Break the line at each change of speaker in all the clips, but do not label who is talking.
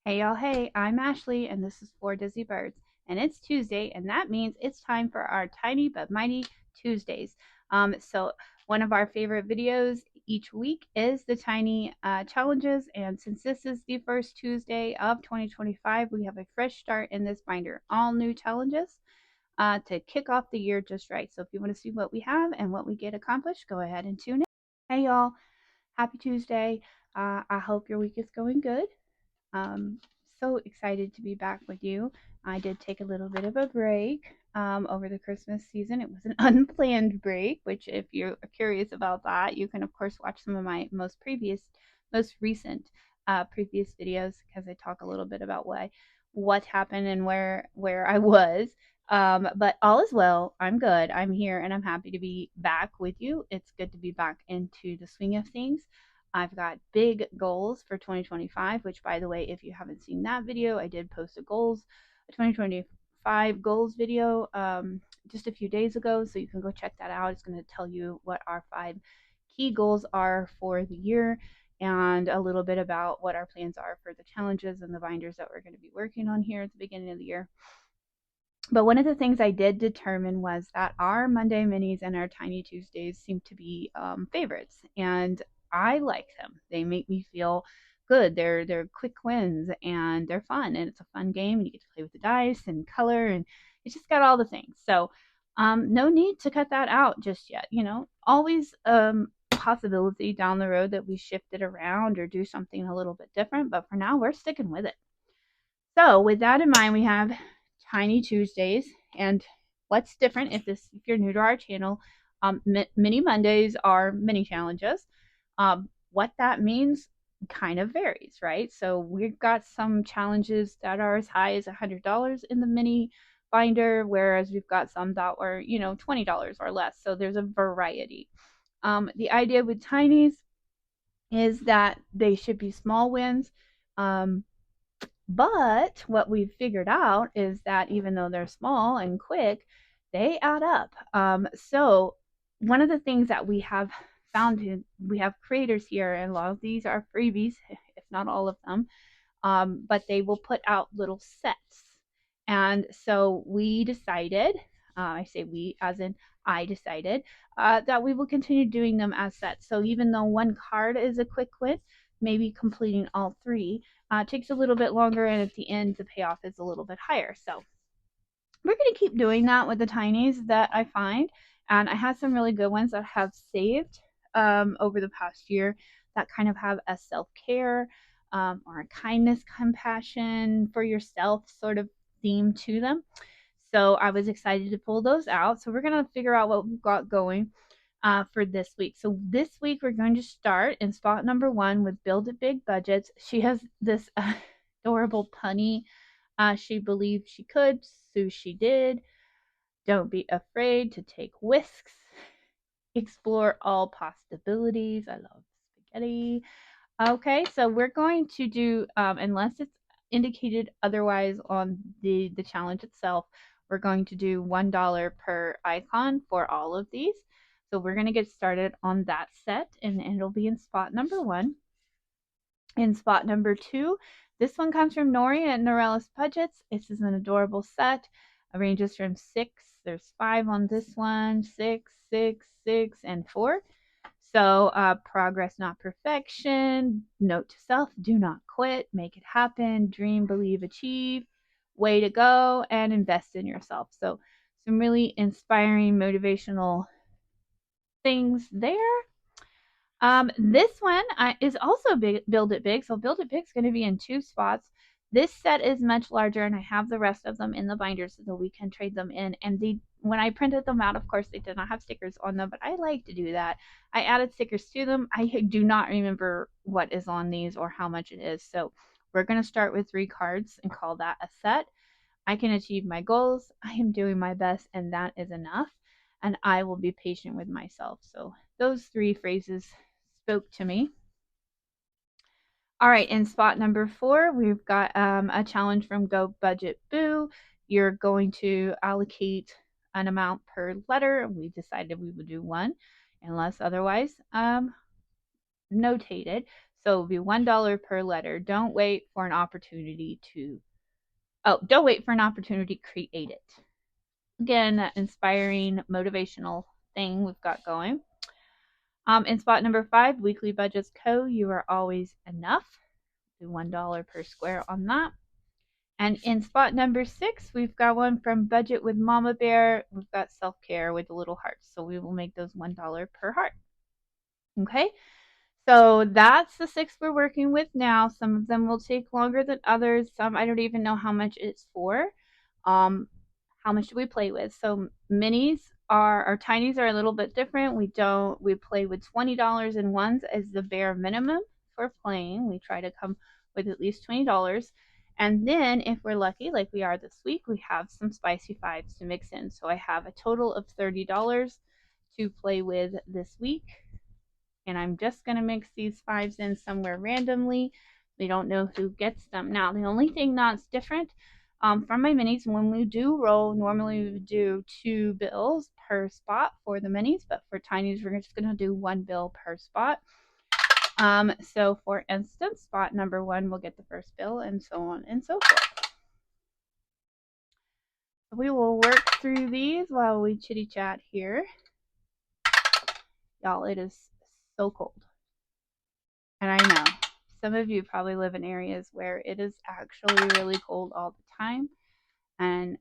Hey y'all, hey, I'm Ashley and this is For Dizzy Birds. And it's Tuesday, and that means it's time for our Tiny But Mighty Tuesdays. So one of our favorite videos each week is the Tiny Challenges. And since this is the first Tuesday of 2025, we have a fresh start in this binder. All new challenges to kick off the year just right. So if you want to see what we have and what we get accomplished, go ahead and tune in. Hey y'all, happy Tuesday. I hope your week is going good. Um, so excited to be back with you. I did take a little bit of a break over the Christmas season. It was an unplanned break, which, if you're curious about that, you can of course watch some of my most recent previous videos because I talk a little bit about what happened and where I was. But all is well. I'm good. I'm here, and I'm happy to be back with you. It's good to be back into the swing of things. I've got big goals for 2025, which, by the way, if you haven't seen that video, I did post a 2025 goals video just a few days ago. So you can go check that out. It's going to tell you what our 5 key goals are for the year and a little bit about what our plans are for the challenges and the binders that we're going to be working on here at the beginning of the year. But one of the things I did determine was that our Monday minis and our Tiny Tuesdays seem to be favorites, and I like them. They make me feel good. They're quick wins and they're fun, and it's a fun game, and you get to play with the dice and color, and it's just got all the things. So no need to cut that out just yet. Always possibility down the road that we shift it around or do something a little bit different, but for now we're sticking with it. So with that in mind, we have Tiny Tuesdays, and what's different if you're new to our channel, mini Mondays are mini challenges. What that means kind of varies, right? So we've got some challenges that are as high as $100 in the mini binder, whereas we've got some that were $20 or less. So there's a variety. The idea with tinies is that they should be small wins. But what we've figured out is that even though they're small and quick, they add up. So one of the things that we have found, we have creators here, and a lot of these are freebies, if not all of them, but they will put out little sets. And so we decided, I say we as in I decided, that we will continue doing them as sets. So even though one card is a quick win, maybe completing all 3 takes a little bit longer, and at the end, the payoff is a little bit higher. So we're going to keep doing that with the tinies that I find. And I have some really good ones that I have saved over the past year that kind of have a self-care or a kindness, compassion for yourself sort of theme to them. So I was excited to pull those out. So we're going to figure out what we've got going for this week. So this week we're going to start in spot number 1 with Build It Big Budgets. She has this adorable punny. She believed she could, so she did. Don't be afraid to take risks. Explore all possibilities. I love spaghetti. Okay, so we're going to do, unless it's indicated otherwise on the challenge itself, we're going to do $1 per icon for all of these. So we're going to get started on that set, and it'll be in spot number 1. In spot number 2, this one comes from Nori at Norellis Budgets. This is an adorable set. It ranges from 6. There's 5 on this one, 6, 6, 6, and 4. So progress, not perfection. Note to self, do not quit. Make it happen. Dream, believe, achieve. Way to go, and invest in yourself. So some really inspiring, motivational things there. This one is also Build It Big. So Build It Big is going to be in 2 spots. This set is much larger, and I have the rest of them in the binder so that we can trade them in. And when I printed them out, of course, they did not have stickers on them, but I like to do that. I added stickers to them. I do not remember what is on these or how much it is. So we're going to start with 3 cards and call that a set. I can achieve my goals. I am doing my best, and that is enough. And I will be patient with myself. So those 3 phrases spoke to me. All right, in spot number 4, we've got a challenge from Go Budget Boo. You're going to allocate an amount per letter. We decided we would do 1 unless otherwise notated. So it would be $1 per letter. Don't wait for an opportunity to create it. Again, that inspiring, motivational thing we've got going. In spot number 5, Weekly Budgets Co. You are always enough. Do $1 per square on that. And in spot number 6, we've got one from Budget with Mama Bear. We've got self-care with the little hearts. So we will make those $1 per heart. Okay, so that's the 6 we're working with now. Some of them will take longer than others. Some I don't even know how much it's for. How much do we play with? So minis our tinies are a little bit different. We play with $20 in ones as the bare minimum for playing. We try to come with at least $20. And then if we're lucky, like we are this week, we have some spicy fives to mix in. So I have a total of $30 to play with this week. And I'm just going to mix these fives in somewhere randomly. We don't know who gets them. Now, the only thing that's different from my minis, when we do roll, normally we would do 2 bills per spot for the minis, but for tinies, we're just going to do 1 bill per spot. So for instance, spot number 1 will get the first bill, and so on and so forth. We will work through these while we chitty chat here. Y'all, it is so cold. And I know some of you probably live in areas where it is actually really cold all the time. And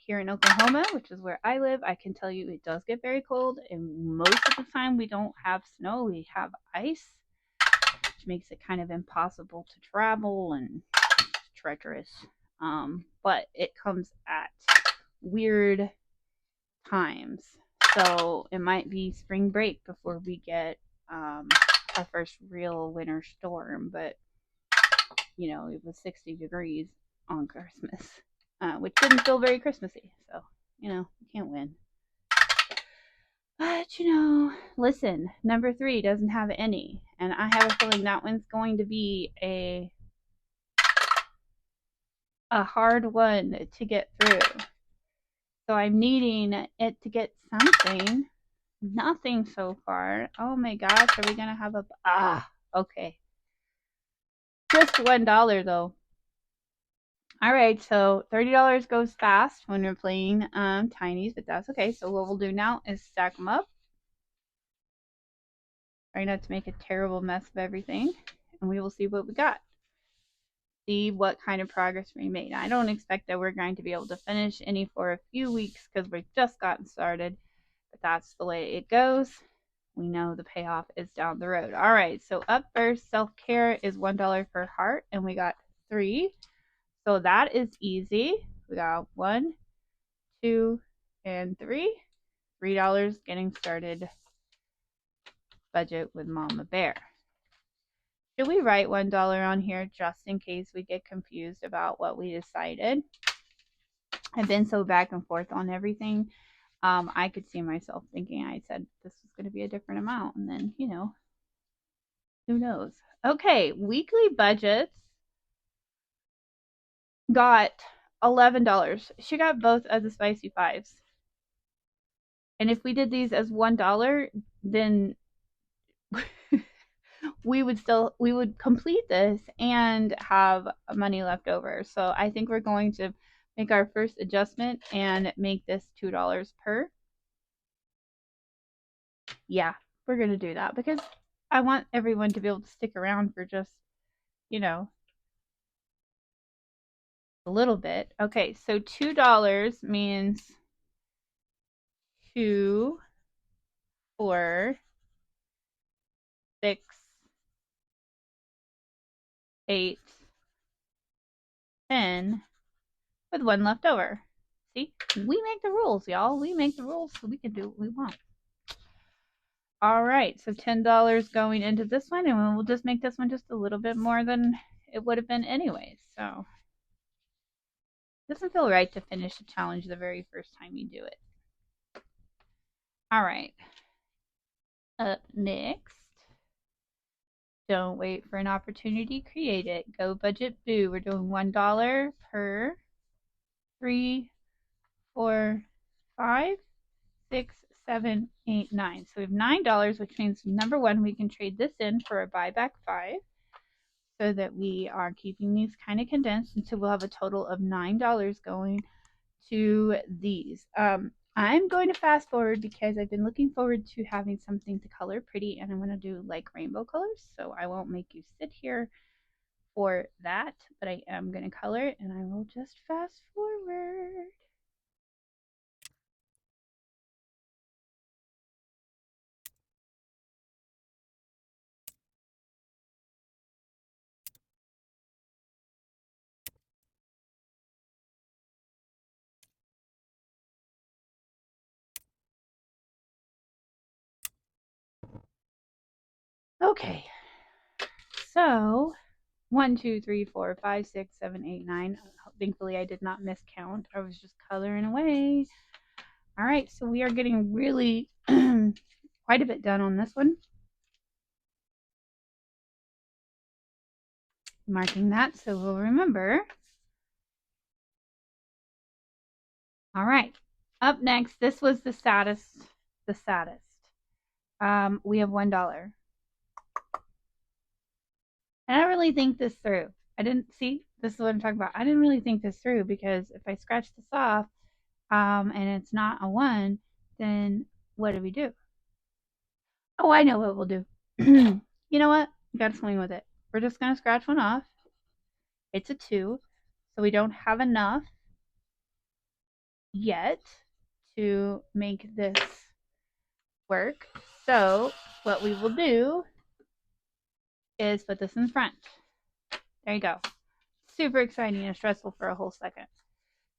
here in Oklahoma, which is where I live, I can tell you it does get very cold. And most of the time we don't have snow, we have ice, which makes it kind of impossible to travel and treacherous. But it comes at weird times. So it might be spring break before we get our first real winter storm. But, you know, it was 60 degrees on Christmas. Which didn't feel very Christmassy. So, you know, you can't win. But, you know, listen, number 3 doesn't have any. And I have a feeling that one's going to be a hard one to get through. So I'm needing it to get something. Nothing so far. Oh my gosh, are we going to have a... okay. Just $1 though. All right, so $30 goes fast when we're playing tinies, but that's okay. So what we'll do now is stack them up. Try not to make a terrible mess of everything, and we will see what we got. See what kind of progress we made. I don't expect that we're going to be able to finish any for a few weeks because we've just gotten started, but that's the way it goes. We know the payoff is down the road. All right, so up first, self-care is $1 per heart, and we got 3. So that is easy. We got 1, 2, and 3. $3 getting started. Budget with Mama Bear. Should we write $1 on here just in case we get confused about what we decided? I've been so back and forth on everything. I could see myself thinking I said this was going to be a different amount, and then, you know, who knows? Okay, weekly budgets got $11. She got both of the spicy fives. And if we did these as $1, then we would complete this and have money left over. So I think we're going to make our first adjustment and make this $2 per. Yeah, we're going to do that because I want everyone to be able to stick around for just, you know, a little bit. Okay, so $2 means 2, 4, 6, 8, 10, with 1 left over. See, we make the rules, y'all. We make the rules so we can do what we want. All right, so $10 going into this one, and we'll just make this one just a little bit more than it would have been anyways. So it doesn't feel right to finish a challenge the very first time you do it. All right, up next, don't wait for an opportunity, create it. Go Budget Boo. We're doing $1 per 3, 4, 5, 6, 7, 8, 9. So we have $9, which means number 1, we can trade this in for a buyback 5. so that we are keeping these kind of condensed. And so we'll have a total of $9 going to these. I'm going to fast forward because I've been looking forward to having something to color pretty, and I'm going to do like rainbow colors. So I won't make you sit here for that, but I am going to color it, and I will just fast forward. Okay, so 1, 2, 3, 4, 5, 6, 7, 8, 9. Thankfully, I did not miscount. I was just coloring away. All right, so we are getting really quite a bit done on this one. Marking that so we'll remember. All right, up next, this was the saddest. We have $1. And I really think this through. I didn't see, this is what I'm talking about. I didn't really think this through because if I scratch this off and it's not a 1, then what do we do? Oh, I know what we'll do. You know what? You gotta swing with it. We're just gonna scratch one off. It's a 2, so we don't have enough yet to make this work. So what we will do is put this in front. There you go. Super exciting and stressful for a whole second.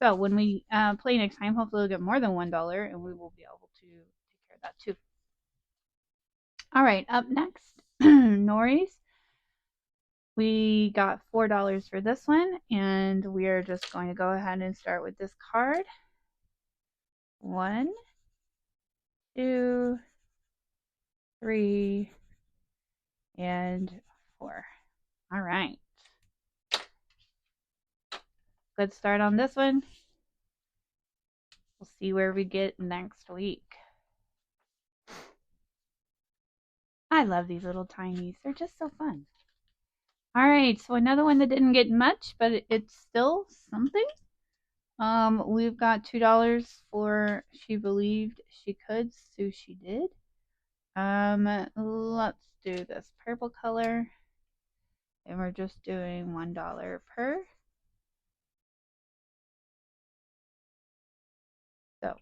So when we play next time, hopefully we'll get more than $1 and we will be able to take care of that too. All right, up next, Nori's. We got $4 for this one, and we are just going to go ahead and start with this card. 1, 2, 3, and 4. All right. Good start on this one. We'll see where we get next week. I love these little tinies. They're just so fun. All right, so another one that didn't get much, but it's still something. We've got $2 for She Believed She Could, so she did. Let's do this purple color, and we're just doing $1 per. So,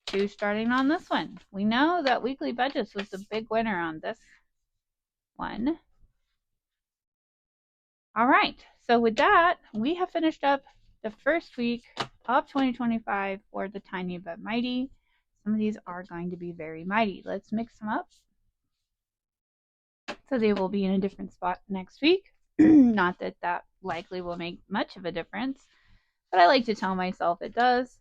2 starting on this one. We know that Weekly Budgets was the big winner on this one. All right, so with that, we have finished up the first week of 2025 for the Tiny but Mighty. Some of these are going to be very mighty. Let's mix them up. So they will be in a different spot next week. Not that that likely will make much of a difference, but I like to tell myself it does.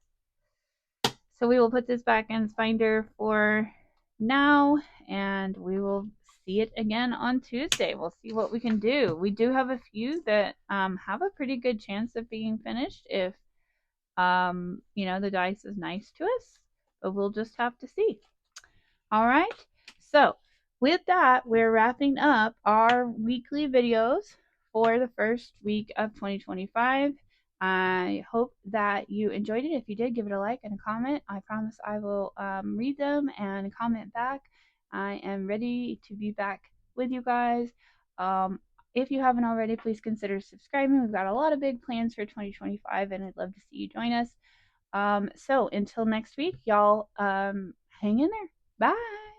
So we will put this back in Finder for now, and we will see it again on Tuesday. We'll see what we can do. We do have a few that have a pretty good chance of being finished if the dice is nice to us, but we'll just have to see. All right, so with that, we're wrapping up our weekly videos for the first week of 2025. I hope that you enjoyed it. If you did, give it a like and a comment. I promise I will read them and comment back. I am ready to be back with you guys. If you haven't already, please consider subscribing. We've got a lot of big plans for 2025, and I'd love to see you join us. So until next week, y'all hang in there. Bye.